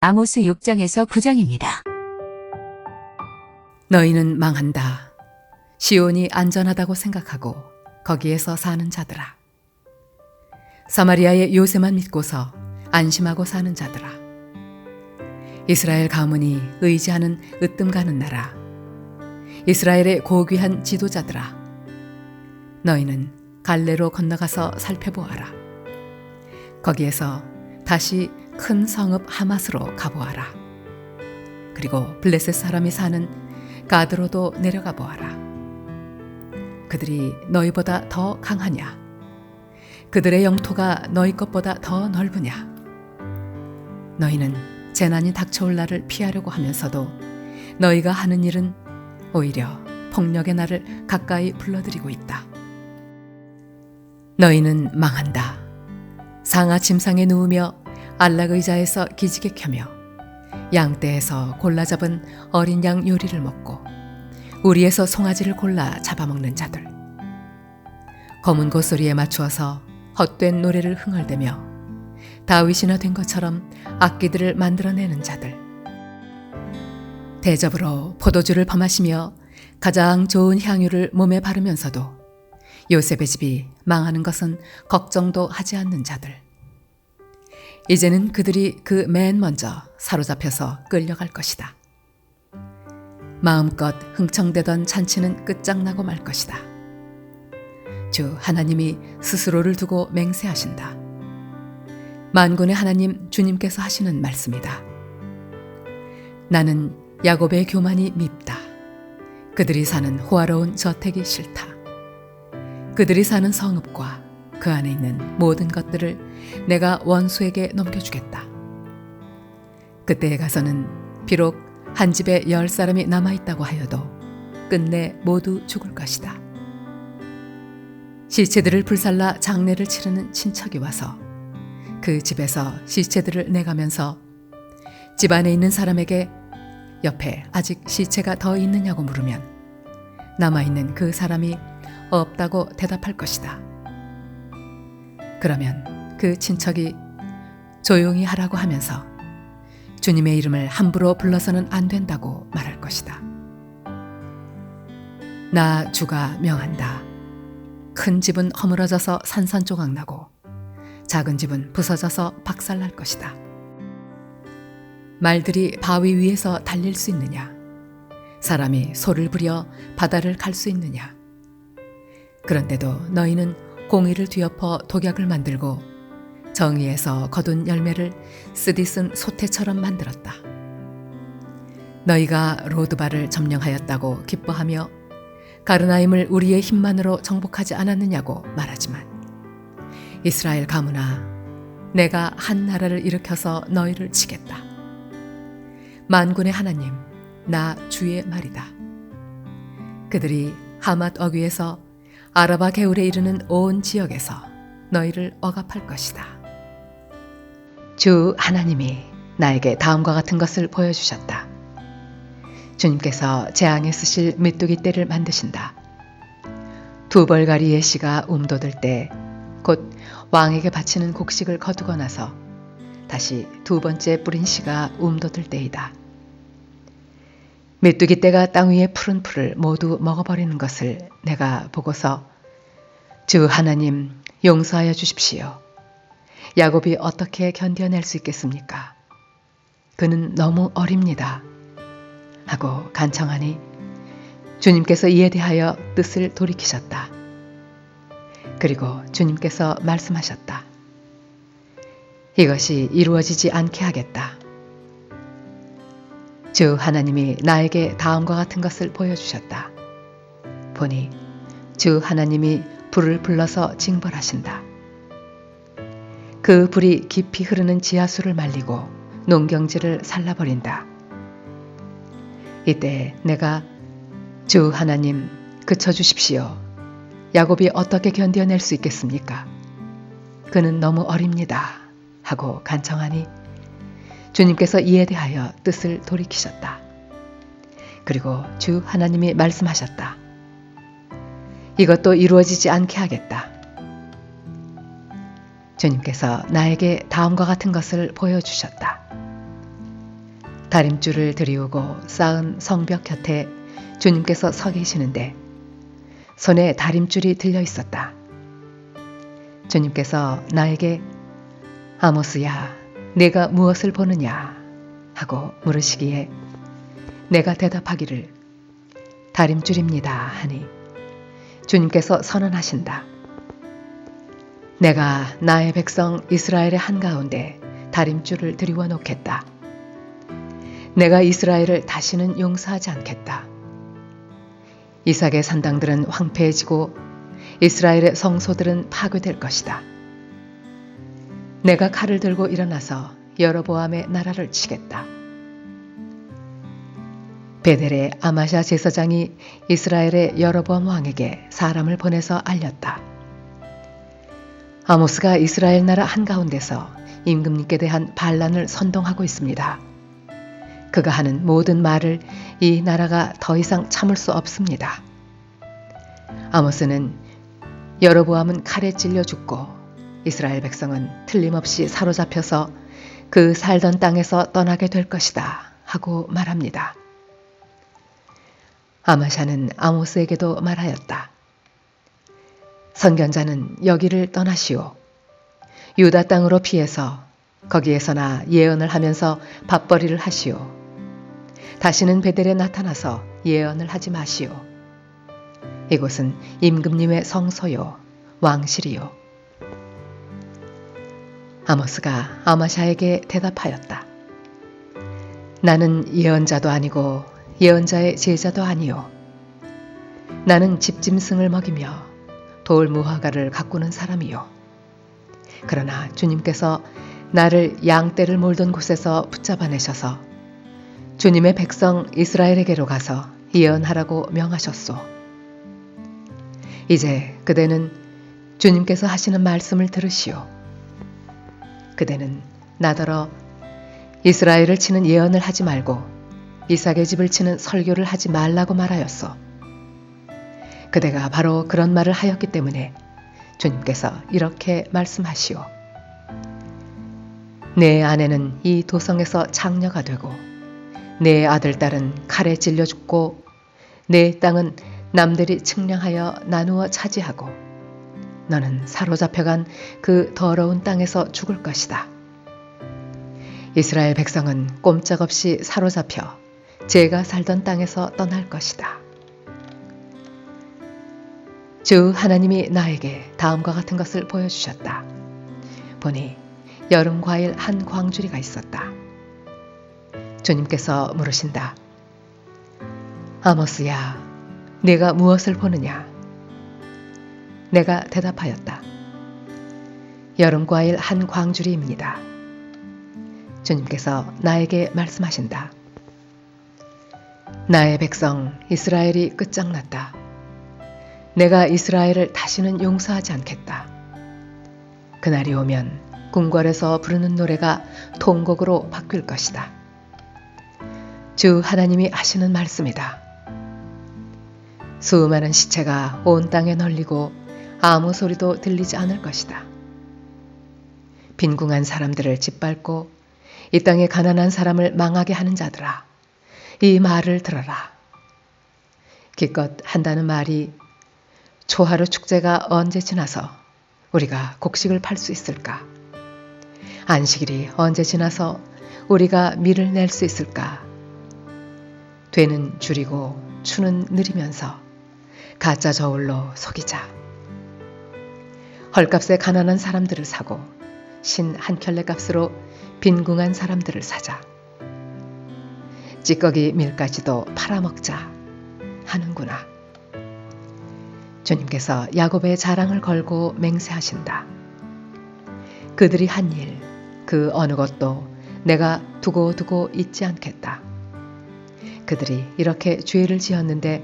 아모스 6장에서 9장입니다. 너희는 망한다. 시온이 안전하다고 생각하고 거기에서 사는 자들아. 사마리아의 요새만 믿고서 안심하고 사는 자들아. 이스라엘 가문이 의지하는 으뜸 가는 나라. 이스라엘의 고귀한 지도자들아. 너희는 갈레로 건너가서 살펴보아라. 거기에서 다시 큰 성읍 하맛으로 가보아라. 그리고 블레셋 사람이 사는 가드로도 내려가 보아라. 그들이 너희보다 더 강하냐? 그들의 영토가 너희 것보다 더 넓으냐? 너희는 재난이 닥쳐올 날을 피하려고 하면서도 너희가 하는 일은 오히려 폭력의 날을 가까이 불러들이고 있다. 너희는 망한다. 상아 침상에 누우며 안락 의자에서 기지개 켜며 양떼에서 골라 잡은 어린 양 요리를 먹고 우리에서 송아지를 골라 잡아먹는 자들. 검은 고소리에 맞추어서 헛된 노래를 흥얼대며 다윗이나 된 것처럼 악기들을 만들어내는 자들. 대접으로 포도주를 범하시며 가장 좋은 향유를 몸에 바르면서도 요셉의 집이 망하는 것은 걱정도 하지 않는 자들. 이제는 그들이 그 맨 먼저 사로잡혀서 끌려갈 것이다. 마음껏 흥청대던 잔치는 끝장나고 말 것이다. 주 하나님이 스스로를 두고 맹세하신다. 만군의 하나님 주님께서 하시는 말씀이다. 나는 야곱의 교만이 밉다. 그들이 사는 호화로운 저택이 싫다. 그들이 사는 성읍과 그 안에 있는 모든 것들을 내가 원수에게 넘겨주겠다. 그때에 가서는 비록 한 집에 10사람이 남아있다고 하여도 끝내 모두 죽을 것이다. 시체들을 불살라 장례를 치르는 친척이 와서 그 집에서 시체들을 내가면서 집 안에 있는 사람에게 옆에 아직 시체가 더 있느냐고 물으면 남아있는 그 사람이 없다고 대답할 것이다. 그러면 그 친척이 조용히 하라고 하면서 주님의 이름을 함부로 불러서는 안 된다고 말할 것이다. 나 주가 명한다. 큰 집은 허물어져서 산산조각 나고 작은 집은 부서져서 박살날 것이다. 말들이 바위 위에서 달릴 수 있느냐? 사람이 소를 부려 바다를 갈 수 있느냐? 그런데도 너희는 공의를 뒤엎어 독약을 만들고 정의에서 거둔 열매를 쓰디쓴 소태처럼 만들었다. 너희가 로드바를 점령하였다고 기뻐하며 가르나임을 우리의 힘만으로 정복하지 않았느냐고 말하지만 이스라엘 가문아, 내가 한 나라를 일으켜서 너희를 치겠다. 만군의 하나님, 나 주의 말이다. 그들이 하맛 어귀에서 아라바 개울에 이르는 온 지역에서 너희를 억압할 것이다. 주 하나님이 나에게 다음과 같은 것을 보여주셨다. 주님께서 재앙에 쓰실 메뚜기 떼를 만드신다. 두 벌가리의 씨가 움돋을 때 곧 왕에게 바치는 곡식을 거두고 나서 다시 두 번째 뿌린 씨가 움돋을 때이다. 메뚜기 떼가 땅 위의 푸른 풀을 모두 먹어버리는 것을 내가 보고서 주 하나님 용서하여 주십시오. 야곱이 어떻게 견뎌낼 수 있겠습니까? 그는 너무 어립니다. 하고 간청하니 주님께서 이에 대하여 뜻을 돌이키셨다. 그리고 주님께서 말씀하셨다. 이것이 이루어지지 않게 하겠다. 주 하나님이 나에게 다음과 같은 것을 보여주셨다. 보니 주 하나님이 불을 불러서 징벌하신다. 그 불이 깊이 흐르는 지하수를 말리고 농경지를 살라버린다. 이때 내가 주 하나님 그쳐주십시오. 야곱이 어떻게 견뎌낼 수 있겠습니까? 그는 너무 어립니다. 하고 간청하니 주님께서 이에 대하여 뜻을 돌이키셨다. 그리고 주 하나님이 말씀하셨다. 이것도 이루어지지 않게 하겠다. 주님께서 나에게 다음과 같은 것을 보여주셨다. 다림줄을 들이우고 쌓은 성벽 곁에 주님께서 서 계시는데 손에 다림줄이 들려 있었다. 주님께서 나에게 아모스야, 내가 무엇을 보느냐 하고 물으시기에 내가 대답하기를 다림줄입니다 하니 주님께서 선언하신다. 내가 나의 백성 이스라엘의 한가운데 다림줄을 들이워 놓겠다. 내가 이스라엘을 다시는 용서하지 않겠다. 이삭의 산당들은 황폐해지고 이스라엘의 성소들은 파괴될 것이다. 내가 칼을 들고 일어나서 여로보암의 나라를 치겠다. 베델의 아마샤 제사장이 이스라엘의 여로보암 왕에게 사람을 보내서 알렸다. 아모스가 이스라엘 나라 한가운데서 임금님께 대한 반란을 선동하고 있습니다. 그가 하는 모든 말을 이 나라가 더 이상 참을 수 없습니다. 아모스는 여로보암은 칼에 찔려 죽고 이스라엘 백성은 틀림없이 사로잡혀서 그 살던 땅에서 떠나게 될 것이다 하고 말합니다. 아마샤는 아모스에게도 말하였다. 선견자는 여기를 떠나시오. 유다 땅으로 피해서 거기에서나 예언을 하면서 밥벌이를 하시오. 다시는 베델에 나타나서 예언을 하지 마시오. 이곳은 임금님의 성소요, 왕실이요. 아모스가 아마샤에게 대답하였다. 나는 예언자도 아니고 예언자의 제자도 아니요. 나는 집짐승을 먹이며 돌 무화과를 가꾸는 사람이요. 그러나 주님께서 나를 양떼를 몰던 곳에서 붙잡아내셔서 주님의 백성 이스라엘에게로 가서 예언하라고 명하셨소. 이제 그대는 주님께서 하시는 말씀을 들으시오. 그대는 나더러 이스라엘을 치는 예언을 하지 말고 이삭의 집을 치는 설교를 하지 말라고 말하였소. 그대가 바로 그런 말을 하였기 때문에 주님께서 이렇게 말씀하시오. 내 아내는 이 도성에서 장녀가 되고 내 아들 딸은 칼에 찔려 죽고 내 땅은 남들이 측량하여 나누어 차지하고 너는 사로잡혀간 그 더러운 땅에서 죽을 것이다. 이스라엘 백성은 꼼짝없이 사로잡혀 제가 살던 땅에서 떠날 것이다. 주 하나님이 나에게 다음과 같은 것을 보여주셨다. 보니 여름 과일 한 광주리가 있었다. 주님께서 물으신다. 아모스야, 네가 무엇을 보느냐? 내가 대답하였다. 여름 과일 한 광주리입니다. 주님께서 나에게 말씀하신다. 나의 백성 이스라엘이 끝장났다. 내가 이스라엘을 다시는 용서하지 않겠다. 그날이 오면 궁궐에서 부르는 노래가 통곡으로 바뀔 것이다. 주 하나님이 하시는 말씀이다. 수많은 시체가 온 땅에 널리고 아무 소리도 들리지 않을 것이다. 빈궁한 사람들을 짓밟고 이 땅에 가난한 사람을 망하게 하는 자들아, 이 말을 들어라. 기껏 한다는 말이 초하루 축제가 언제 지나서 우리가 곡식을 팔 수 있을까? 안식일이 언제 지나서 우리가 밀을 낼 수 있을까? 되는 줄이고 추는 느리면서 가짜 저울로 속이자. 헐값에 가난한 사람들을 사고 신 한 켤레 값으로 빈궁한 사람들을 사자. 찌꺼기 밀까지도 팔아먹자 하는구나. 주님께서 야곱의 자랑을 걸고 맹세하신다. 그들이 한 일, 그 어느 것도 내가 두고두고 잊지 않겠다. 그들이 이렇게 죄를 지었는데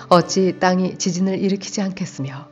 어찌 땅이 지진을 일으키지 않겠으며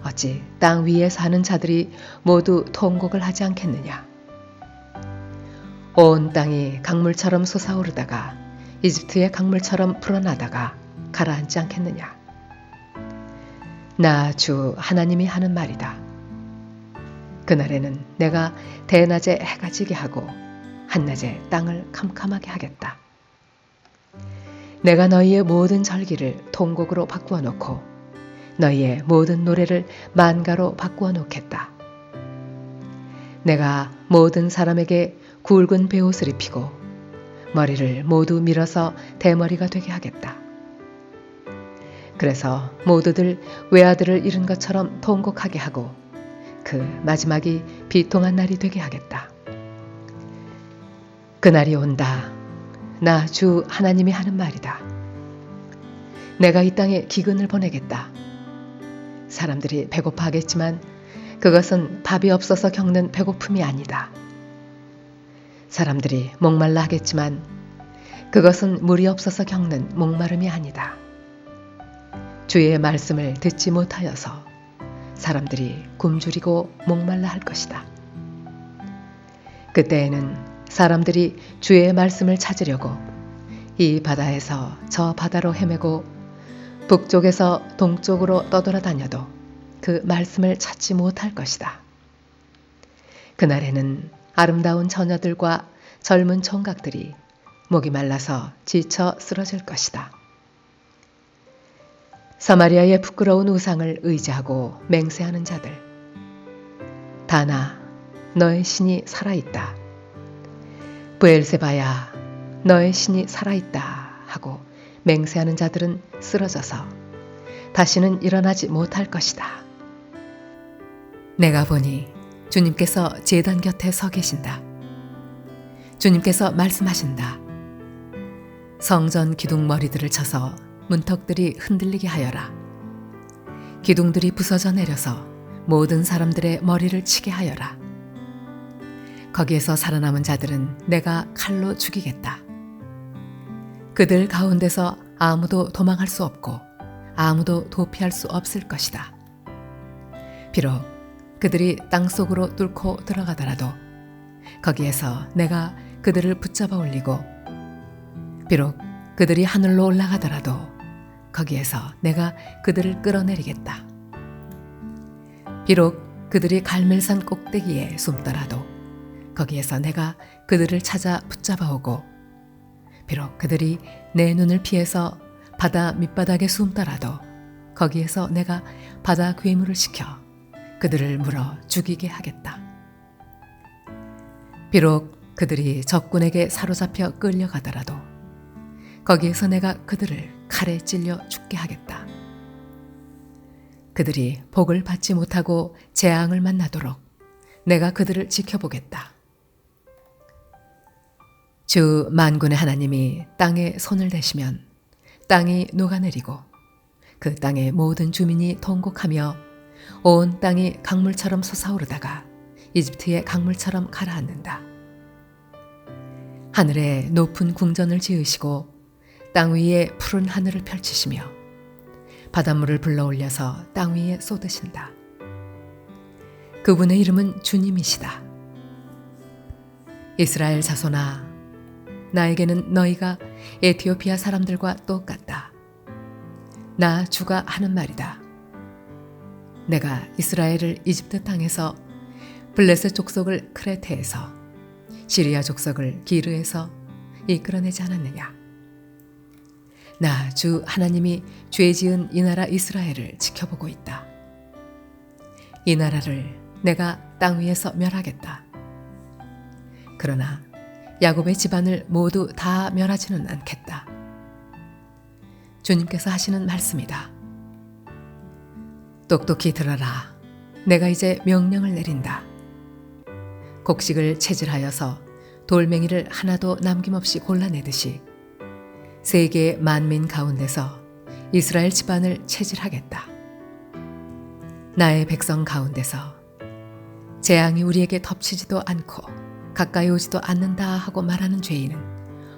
어찌 땅 위에 사는 자들이 모두 통곡을 하지 않겠느냐. 온 땅이 강물처럼 솟아오르다가 이집트의 강물처럼 불어나다가 가라앉지 않겠느냐. 나 주 하나님이 하는 말이다. 그날에는 내가 대낮에 해가 지게 하고 한낮에 땅을 캄캄하게 하겠다. 내가 너희의 모든 절기를 통곡으로 바꾸어 놓고 너희의 모든 노래를 만가로 바꾸어 놓겠다. 내가 모든 사람에게 굵은 베옷을 입히고 머리를 모두 밀어서 대머리가 되게 하겠다. 그래서 모두들 외아들을 잃은 것처럼 통곡하게 하고 그 마지막이 비통한 날이 되게 하겠다. 그날이 온다. 나 주 하나님이 하는 말이다. 내가 이 땅에 기근을 보내겠다. 사람들이 배고파하겠지만 그것은 밥이 없어서 겪는 배고픔이 아니다. 사람들이 목말라 하겠지만 그것은 물이 없어서 겪는 목마름이 아니다. 주의 말씀을 듣지 못하여서 사람들이 굶주리고 목말라 할 것이다. 그때에는 사람들이 주의 말씀을 찾으려고 이 바다에서 저 바다로 헤매고 북쪽에서 동쪽으로 떠돌아다녀도 그 말씀을 찾지 못할 것이다. 그날에는 아름다운 처녀들과 젊은 총각들이 목이 말라서 지쳐 쓰러질 것이다. 사마리아의 부끄러운 우상을 의지하고 맹세하는 자들. 다나, 너의 신이 살아있다. 브엘세바야, 너의 신이 살아있다 하고 맹세하는 자들은 쓰러져서 다시는 일어나지 못할 것이다. 내가 보니 주님께서 제단 곁에 서 계신다. 주님께서 말씀하신다. 성전 기둥 머리들을 쳐서 문턱들이 흔들리게 하여라. 기둥들이 부서져 내려서 모든 사람들의 머리를 치게 하여라. 거기에서 살아남은 자들은 내가 칼로 죽이겠다. 그들 가운데서 아무도 도망할 수 없고 아무도 도피할 수 없을 것이다. 비록 그들이 땅속으로 뚫고 들어가더라도 거기에서 내가 그들을 붙잡아 올리고 비록 그들이 하늘로 올라가더라도 거기에서 내가 그들을 끌어내리겠다. 비록 그들이 갈멜산 꼭대기에 숨더라도 거기에서 내가 그들을 찾아 붙잡아 오고 비록 그들이 내 눈을 피해서 바다 밑바닥에 숨더라도 거기에서 내가 바다 괴물을 시켜 그들을 물어 죽이게 하겠다. 비록 그들이 적군에게 사로잡혀 끌려가더라도 거기에서 내가 그들을 칼에 찔려 죽게 하겠다. 그들이 복을 받지 못하고 재앙을 만나도록 내가 그들을 지켜보겠다. 주 만군의 하나님이 땅에 손을 대시면 땅이 녹아내리고 그 땅의 모든 주민이 통곡하며 온 땅이 강물처럼 솟아오르다가 이집트의 강물처럼 가라앉는다. 하늘에 높은 궁전을 지으시고 땅 위에 푸른 하늘을 펼치시며 바닷물을 불러올려서 땅 위에 쏟으신다. 그분의 이름은 주님이시다. 이스라엘 자손아, 나에게는 너희가 에티오피아 사람들과 똑같다. 나 주가 하는 말이다. 내가 이스라엘을 이집트 땅에서 블레셋 족속을 크레테에서 시리아 족속을 기르에서 이끌어내지 않았느냐. 나 주 하나님이 죄 지은 이 나라 이스라엘을 지켜보고 있다. 이 나라를 내가 땅 위에서 멸하겠다. 그러나 야곱의 집안을 모두 다 멸하지는 않겠다. 주님께서 하시는 말씀이다. 똑똑히 들어라. 내가 이제 명령을 내린다. 곡식을 채질하여서 돌멩이를 하나도 남김없이 골라내듯이 세계의 만민 가운데서 이스라엘 집안을 채질하겠다. 나의 백성 가운데서 재앙이 우리에게 덮치지도 않고 가까이 오지도 않는다 하고 말하는 죄인은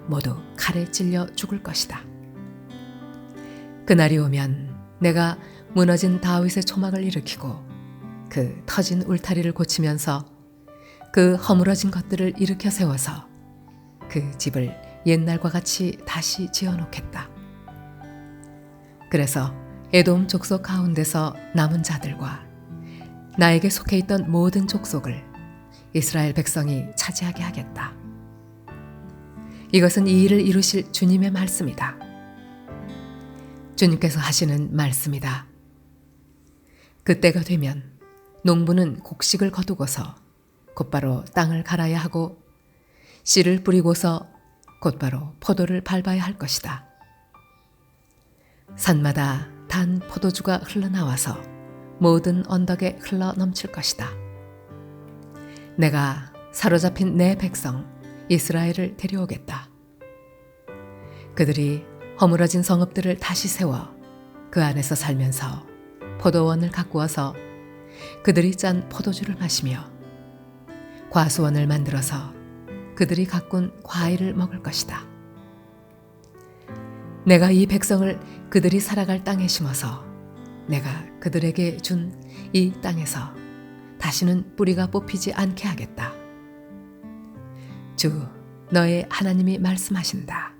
모두 칼에 찔려 죽을 것이다. 그날이 오면 내가 무너진 다윗의 초막을 일으키고 그 터진 울타리를 고치면서 그 허물어진 것들을 일으켜 세워서 그 집을 옛날과 같이 다시 지어놓겠다. 그래서 에돔 족속 가운데서 남은 자들과 나에게 속해 있던 모든 족속을 이스라엘 백성이 차지하게 하겠다. 이것은 이 일을 이루실 주님의 말씀이다. 주님께서 하시는 말씀이다. 그때가 되면 농부는 곡식을 거두고서 곧바로 땅을 갈아야 하고 씨를 뿌리고서 곧바로 포도를 밟아야 할 것이다. 산마다 단 포도주가 흘러나와서 모든 언덕에 흘러 넘칠 것이다. 내가 사로잡힌 내 백성 이스라엘을 데려오겠다. 그들이 허물어진 성읍들을 다시 세워 그 안에서 살면서 포도원을 가꾸어서 그들이 짠 포도주를 마시며 과수원을 만들어서 그들이 가꾼 과일을 먹을 것이다. 내가 이 백성을 그들이 살아갈 땅에 심어서 내가 그들에게 준 이 땅에서 다시는 뿌리가 뽑히지 않게 하겠다. 주 너의 하나님이 말씀하신다.